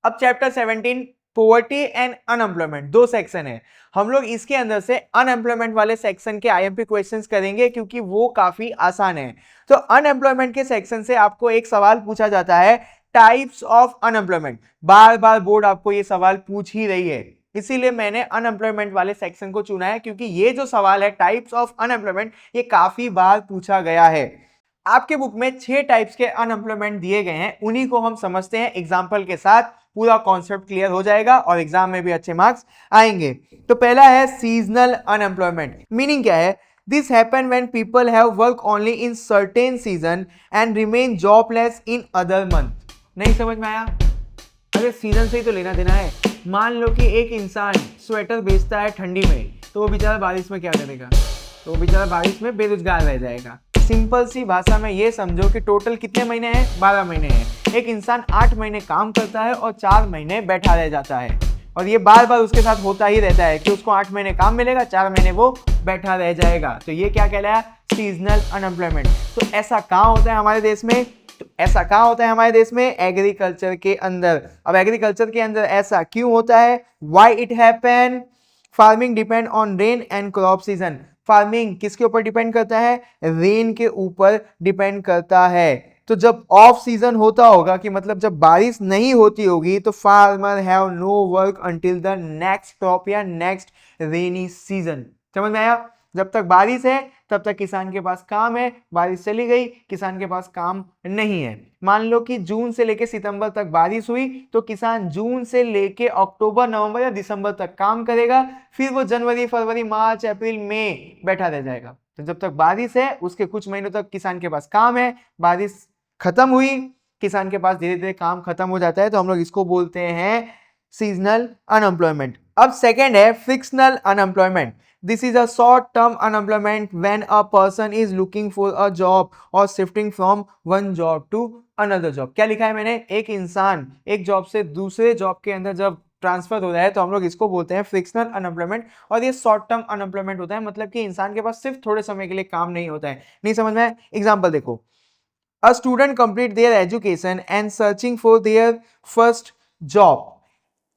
अब chapter 17 poverty and unemployment, दो section है। हम लोग इसके अंदर से अनएम्प्लॉयमेंट वाले सेक्शन के आईएमपी क्वेश्चंस करेंगे क्योंकि वो काफी आसान है। तो अनएम्प्लॉयमेंट के सेक्शन से आपको एक सवाल पूछा जाता है, types of unemployment. Bar bar board आपको ये सवाल पूछ ही रही है, इसीलिए मैंने अनएम्प्लॉयमेंट वाले सेक्शन को चुना है, क्योंकि ये जो सवाल है टाइप्स ऑफ अनएम्प्लॉयमेंट, ये काफी बार पूछा गया है। आपके बुक में 6 टाइप्स के अनएम्प्लॉयमेंट दिए गए हैं, उन्हीं को हम समझते हैं एग्जाम्पल के साथ, पूरा कॉन्सेप्ट क्लियर हो जाएगा और एग्जाम में भी अच्छे मार्क्स आएंगे। तो पहला है सीजनल अनएम्प्लॉयमेंट। मीनिंग क्या है? This happen when people have work only in certain season and remain jobless in other month. नहीं समझ में आया? अरे सीजन से ही तो लेना देना है। मान लो कि एक इंसान स्वेटर बेचता है ठंडी में, तो वो बेचारा बारिश में क्या करेगा? तो वो बेचारा बारिश में बेरोजगार रह जाएगा। सिंपल सी भाषा में ये समझो कि टोटल कितने महीने हैं? 12 महीने हैं। एक इंसान 8 महीने काम करता है और 4 महीने बैठा रह जाता है, और ये बार बार उसके साथ होता ही रहता है कि उसको 8 महीने काम मिलेगा, 4 महीने वो बैठा रह जाएगा। तो ये क्या कहलाया? Seasonal unemployment. तो ऐसा कहाँ होता है हमारे देश में? तो ऐसा कहाँ होता है हमारे देश में? एग्रीकल्चर के अंदर। अब एग्रीकल्चर के अंदर ऐसा क्यों होता है? Why it happen? Farming depend on rain and crop season. Farming किसके ऊपर डिपेंड करता है? रेन के ऊपर डिपेंड करता है। तो जब ऑफ सीजन होता होगा, कि मतलब जब बारिश नहीं होती होगी, तो farmer have no work until the next crop या नेक्स्ट रेनी सीजन। समझ में आया? जब तक बारिश है तब तक किसान के पास काम है, बारिश चली गई किसान के पास काम नहीं है। मान लो कि जून से लेके सितंबर तक बारिश हुई, तो किसान जून से लेके अक्टूबर नवंबर या दिसंबर तक काम करेगा, फिर वो जनवरी फरवरी मार्च अप्रैल मई बैठा रह जाएगा। तो जब तक बारिश है उसके कुछ महीनों तक किसान के पास काम है, बारिश खत्म हुई, किसान के पास धीरे धीरे काम खत्म हो जाता है, तो हम लोग इसको बोलते हैं सीजनल अनएम्प्लॉयमेंट। अब सेकेंड है frictional unemployment. This is a short-term unemployment when a person is looking for a job or shifting from one job to another job। क्या लिखा है मैंने? एक इंसान एक जॉब से दूसरे जॉब के अंदर जब ट्रांसफर हो रहा है, तो हम लोग इसको बोलते हैं फ्रिक्शनल अनएम्प्लॉयमेंट। और ये शॉर्ट टर्म अनएम्प्लॉयमेंट होता है, मतलब कि इंसान के पास सिर्फ थोड़े समय के लिए काम नहीं होता है। नहीं समझ में? एग्जाम्पल देखो, a student complete their education and searching for their first job.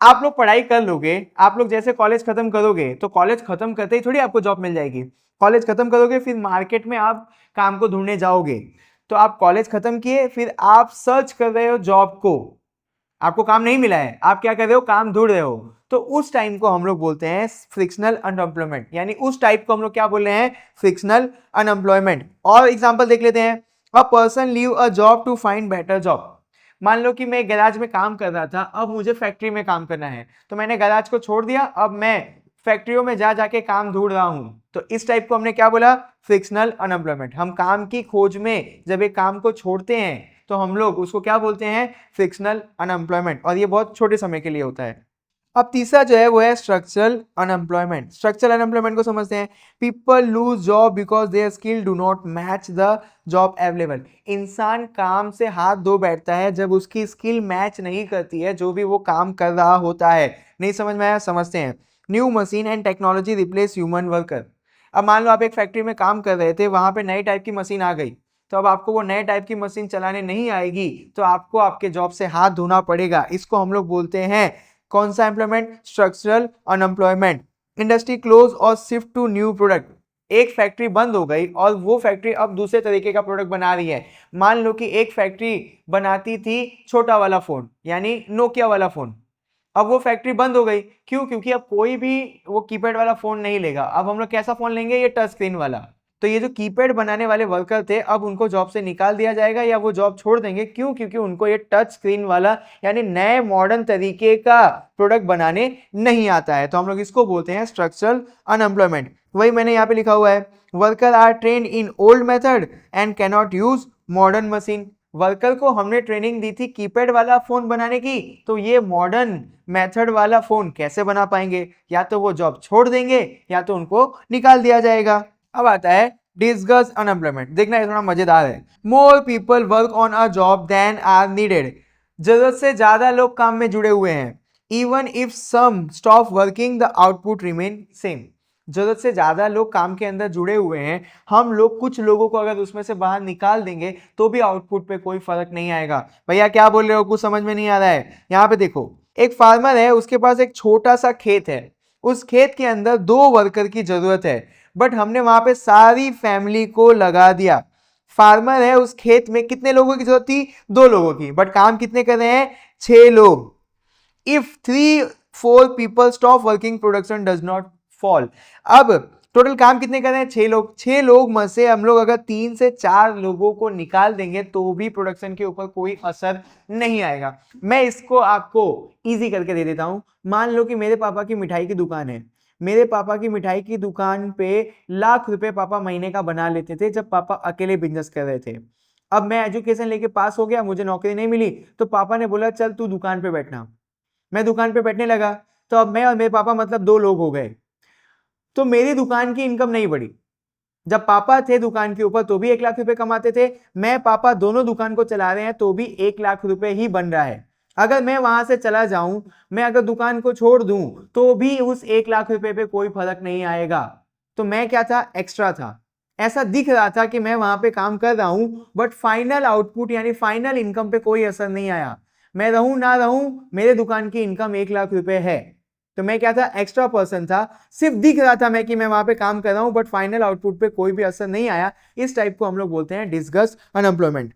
आप लोग पढ़ाई कर लोगे, आप लोग जैसे कॉलेज खत्म करोगे, तो कॉलेज खत्म करते ही थोड़ी आपको जॉब मिल जाएगी। कॉलेज खत्म करोगे, फिर मार्केट में आप काम को ढूंढने जाओगे। तो आप कॉलेज खत्म किए, फिर आप सर्च कर रहे हो जॉब को, आपको काम नहीं मिला है, आप क्या कर रहे हो? काम ढूंढ रहे हो। तो उस टाइम को हम लोग बोलते हैं फ्रिक्शनल अनएम्प्लॉयमेंट, यानी उस टाइप को हम लोग क्या बोल रहे हैं? Frictional unemployment. और एग्जांपल देख लेते हैं, a person leave a job to find better job. मान लो कि मैं गैराज में काम कर रहा था, अब मुझे फैक्ट्री में काम करना है, तो मैंने गैराज को छोड़ दिया, अब मैं फैक्ट्रियों में जा जाके काम ढूंढ रहा हूं। तो इस टाइप को हमने क्या बोला? Frictional unemployment. हम काम की खोज में जब एक काम को छोड़ते हैं, तो हम लोग उसको क्या बोलते हैं? Frictional unemployment. और ये बहुत छोटे समय के लिए होता है। अब तीसरा जो है वो है स्ट्रक्चरल अनएम्प्लॉयमेंट। स्ट्रक्चरल अनएम्प्लॉयमेंट को समझते हैं, people lose job because their skill do not match the job available. इंसान काम से हाथ धो बैठता है जब उसकी स्किल मैच नहीं करती है जो भी वो काम कर रहा होता है। नहीं समझ में आया? समझते हैं। New machine and technology replace human worker. अब मान लो आप एक फैक्ट्री में काम कर रहे थे, वहां पे नई टाइप की मशीन आ गई, तो अब आपको वो नए टाइप की मशीन चलाने नहीं आएगी, तो आपको आपके जॉब से हाथ धोना पड़ेगा। इसको हम लोग बोलते हैं कौन सा employment? Structural unemployment. Industry close और शिफ्ट टू न्यू प्रोडक्ट। एक फैक्ट्री बंद हो गई और वो फैक्ट्री अब दूसरे तरीके का प्रोडक्ट बना रही है। मान लो कि एक फैक्ट्री बनाती थी छोटा वाला फोन, यानी नोकिया वाला फोन, अब वो फैक्ट्री बंद हो गई। क्यों? क्योंकि अब कोई भी वो कीपैड वाला फोन नहीं लेगा, अब हम लोग कैसा फोन लेंगे? ये टच स्क्रीन वाला। तो ये जो कीपैड बनाने वाले वर्कर थे, अब उनको जॉब से निकाल दिया जाएगा या वो जॉब छोड़ देंगे। क्यों? क्योंकि उनको ये टच स्क्रीन वाला यानी नए मॉडर्न तरीके का प्रोडक्ट बनाने नहीं आता है। तो हम लोग इसको बोलते हैं स्ट्रक्चरल अनएम्प्लॉयमेंट। वही मैंने यहाँ पे लिखा हुआ है, worker are trained in old method and can not use modern machine. Worker को हमने ट्रेनिंग दी थी कीपैड वाला फोन बनाने की, तो ये मॉडर्न मेथड वाला फोन कैसे बना पाएंगे? या तो वो जॉब छोड़ देंगे या तो उनको निकाल दिया जाएगा। अब आता है डिस्कस अनएम्प्लॉयमेंट। देखना ये थोड़ा मजेदार है। More people work on a job than are needed. जरूरत से ज्यादा लोग काम में जुड़े हुए हैं। Even if some stop working the output remain same. जरूरत से ज्यादा लोग काम के अंदर जुड़े हुए हैं, हम लोग कुछ लोगों को अगर उसमें से बाहर निकाल देंगे तो भी आउटपुट पे कोई फर्क नहीं आएगा। भैया क्या बोल रहे हो? कुछ समझ में नहीं आ रहा है? यहाँ पे देखो, एक फार्मर है, उसके पास एक छोटा सा खेत है, उस खेत के अंदर 2 वर्कर की जरूरत है, बट हमने वहां पे सारी फैमिली को लगा दिया। फार्मर है, उस खेत में कितने लोगों की जरूरत थी? 2 लोगों की, बट काम कितने कर रहे हैं? 6 लोग। If 3-4 people stop working, production does not fall. अब टोटल काम कितने कर रहे हैं? 6 लोग। 6 लोग में से हम लोग अगर 3 से 4 लोगों को निकाल देंगे तो भी प्रोडक्शन के ऊपर कोई असर नहीं आएगा। मैं इसको आपको इजी करके दे देता हूं। मान लो कि मेरे पापा की मिठाई की दुकान है। मेरे पापा की मिठाई की दुकान पे लाख रुपए पापा महीने का बना लेते थे जब पापा अकेले बिजनेस कर रहे थे। अब मैं एजुकेशन लेके पास हो गया, मुझे नौकरी नहीं मिली, तो पापा ने बोला चल तू दुकान पे बैठना। मैं दुकान पे बैठने लगा, तो अब मैं और मेरे पापा मतलब 2 लोग हो गए, तो मेरी दुकान की इनकम नहीं बढ़ी। जब पापा थे दुकान के ऊपर तो भी 1 लाख रुपए कमाते थे, मैं पापा दोनों दुकान को चला रहे हैं तो भी 1 लाख रुपए ही बन रहा है। अगर मैं वहां से चला जाऊं, मैं अगर दुकान को छोड़ दूं तो भी उस 1 लाख रुपए पे कोई फर्क नहीं आएगा। तो मैं क्या था? एक्स्ट्रा था। ऐसा दिख रहा था कि मैं वहां पे काम कर रहा हूं, बट फाइनल आउटपुट यानी फाइनल इनकम पे कोई असर नहीं आया। मैं रहूं ना रहूं, मेरे दुकान की इनकम 1 लाख रुपए है। तो मैं क्या था? एक्स्ट्रा पर्सन था। सिर्फ दिख रहा था मैं कि मैं वहां पे काम कर रहा हूं, बट फाइनल आउटपुट पे कोई भी असर नहीं आया। इस टाइप को हम लोग बोलते हैं डिस्गस्ट अनएम्प्लॉयमेंट।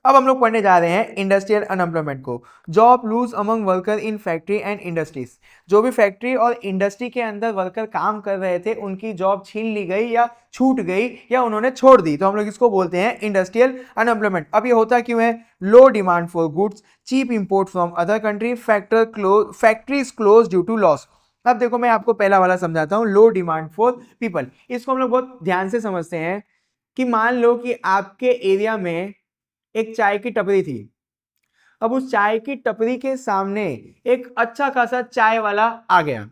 अब हम लोग पढ़ने जा रहे हैं इंडस्ट्रियल अनएम्प्लॉयमेंट को। Job lose among worker in factory and industries. जो भी फैक्ट्री और इंडस्ट्री के अंदर वर्कर काम कर रहे थे उनकी जॉब छीन ली गई या छूट गई या उन्होंने छोड़ दी, तो हम लोग इसको बोलते हैं इंडस्ट्रियल अनएम्प्लॉयमेंट। अब ये होता क्यों है? Low demand for goods, cheap import from other country, factories close due to loss. अब देखो मैं आपको पहला वाला समझाता हूं, लो डिमांड फॉर पीपल। इसको हम लोग बहुत ध्यान से समझते हैं कि मान लो कि आपके एरिया में एक चाय की टपरी थी। अब उस चाय की टपरी के सामने एक अच्छा खासा चाय वाला आ गया,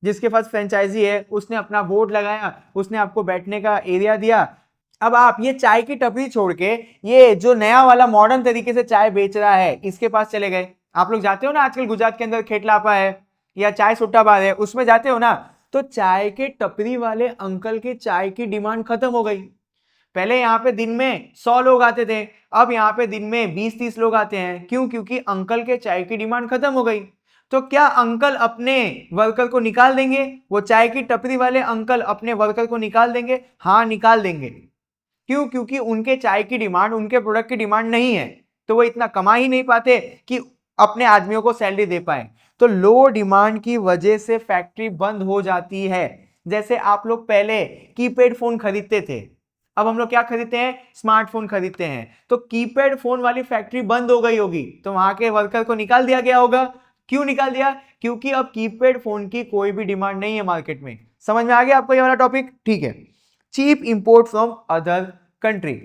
जिसके पास फ्रेंचाइजी है, उसने अपना बोर्ड लगाया, उसने आपको बैठने का एरिया दिया। अब आप ये चाय की टपरी छोड़ के ये जो नया वाला मॉडर्न तरीके से चाय बेच रहा है इसके पास चले गए। आप लोग जाते हो ना, आजकल गुजरात के अंदर खेटलापा है या चाय सुट्टा बार है, उसमें जाते हो ना, तो चाय के टपरी वाले अंकल के चाय की डिमांड खत्म हो गई। पहले यहाँ पे दिन में 100 लोग आते थे, अब यहाँ पे दिन में 20-30 लोग आते हैं। क्यों? क्योंकि अंकल के चाय की डिमांड खत्म हो गई। तो क्या अंकल अपने वर्कर को निकाल देंगे? वो चाय की टपरी वाले अंकल अपने वर्कर को निकाल देंगे? हाँ, निकाल देंगे। क्यों? क्योंकि उनके चाय की डिमांड, उनके प्रोडक्ट की डिमांड नहीं है, तो वो इतना कमा ही नहीं पाते कि अपने आदमियों को सैलरी दे पाए। तो लो डिमांड की वजह से फैक्ट्री बंद हो जाती है। जैसे आप लोग पहले कीपैड फोन खरीदते थे, अब हम लोग क्या खरीदते हैं? स्मार्टफोन खरीदते हैं। तो कीपैड फोन वाली फैक्ट्री बंद हो गई होगी, तो वहां के वर्कर को निकाल दिया गया होगा। क्यों निकाल दिया? क्योंकि अब कीपैड फोन की कोई भी डिमांड नहीं है मार्केट में। समझ में आ गया आपको ये वाला टॉपिक? ठीक है। Cheap import from other country.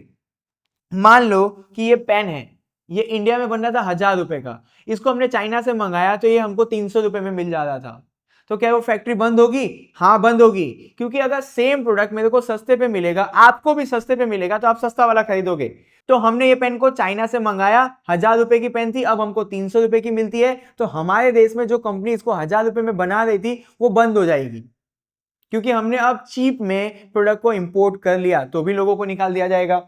मान लो कि ये पेन है, ये इंडिया में बन रहा था 1000 रुपए का, इसको हमने चाइना से मंगाया तो ये हमको 300 रुपए में मिल जा रहा था। तो क्या वो फैक्ट्री बंद होगी? हाँ, बंद होगी। क्योंकि अगर सेम प्रोडक्ट मेरे को सस्ते पे मिलेगा, आपको भी सस्ते पे मिलेगा, तो आप सस्ता वाला खरीदोगे। तो हमने ये पेन को चाइना से मंगाया, 1000 रुपए की पेन थी, अब हमको 300 रुपए की मिलती है, तो हमारे देश में जो कंपनी इसको 1000 रुपए में बना रही थी वो बंद हो जाएगी। क्योंकि हमने अब चीप में प्रोडक्ट को इंपोर्ट कर लिया, तो भी लोगों को निकाल दिया जाएगा।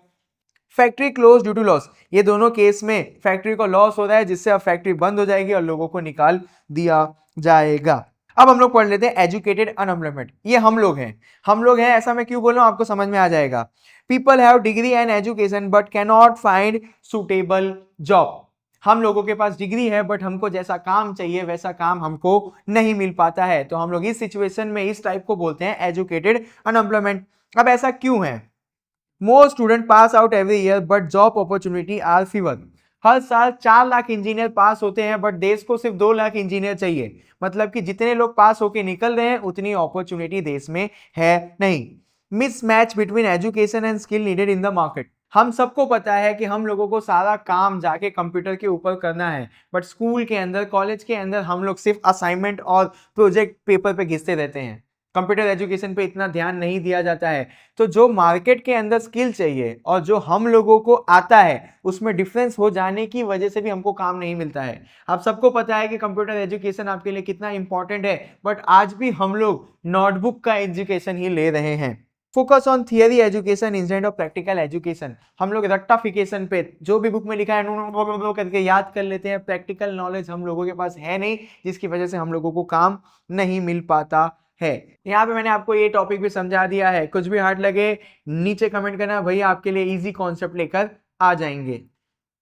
Factory close due to loss, ये दोनों केस में फैक्ट्री को लॉस हो रहा है, जिससे अब फैक्ट्री बंद हो जाएगी और लोगों को निकाल दिया जाएगा। अब हम लोग पढ़ लेते हैं एजुकेटेड अनएम्प्लॉयमेंट। ये हम लोग हैं, हम लोग हैं, ऐसा मैं क्यों बोल रहा हूं आपको समझ में आ जाएगा। People have degree and education but can not find suitable job. हम लोगों के पास डिग्री है बट हमको जैसा काम चाहिए वैसा काम हमको नहीं मिल पाता है, तो हम लोग इस सिचुएशन में इस टाइप को बोलते हैं एजुकेटेड अनएम्प्लॉयमेंट। अब ऐसा क्यों है? More student pass out every year but job opportunity are fewer. हर साल 4 लाख इंजीनियर पास होते हैं, बट देश को सिर्फ 2 लाख इंजीनियर चाहिए। मतलब कि जितने लोग पास होके निकल रहे हैं उतनी अपॉर्चुनिटी देश में है नहीं। Mismatch between education and skill needed in the market. हम सबको पता है कि हम लोगों को सारा काम जाके कंप्यूटर के ऊपर करना है, बट स्कूल के अंदर, कॉलेज के अंदर हम लोग सिर्फ असाइनमेंट और प्रोजेक्ट पेपर पे घिसते रहते हैं। कंप्यूटर एजुकेशन पे इतना ध्यान नहीं दिया जाता है। तो जो मार्केट के अंदर स्किल चाहिए और जो हम लोगों को आता है उसमें डिफरेंस हो जाने की वजह से भी हमको काम नहीं मिलता है। आप सबको पता है कि कंप्यूटर एजुकेशन आपके लिए कितना इंपॉर्टेंट है, बट आज भी हम लोग नोटबुक का एजुकेशन ही ले रहे हैं। Focus on theory education instead of practical education. हम लोग रट्टाफिकेशन पे जो भी बुक में लिखा है नो करके याद कर लेते हैं, प्रैक्टिकल नॉलेज हम लोगों के पास है नहीं, जिसकी वजह से हम लोगों को काम नहीं मिल पाता है। यहाँ पे मैंने आपको ये टॉपिक भी समझा दिया है, कुछ भी हार्ड लगे नीचे कमेंट करना, भैया आपके लिए इजी कॉन्सेप्ट लेकर आ जाएंगे।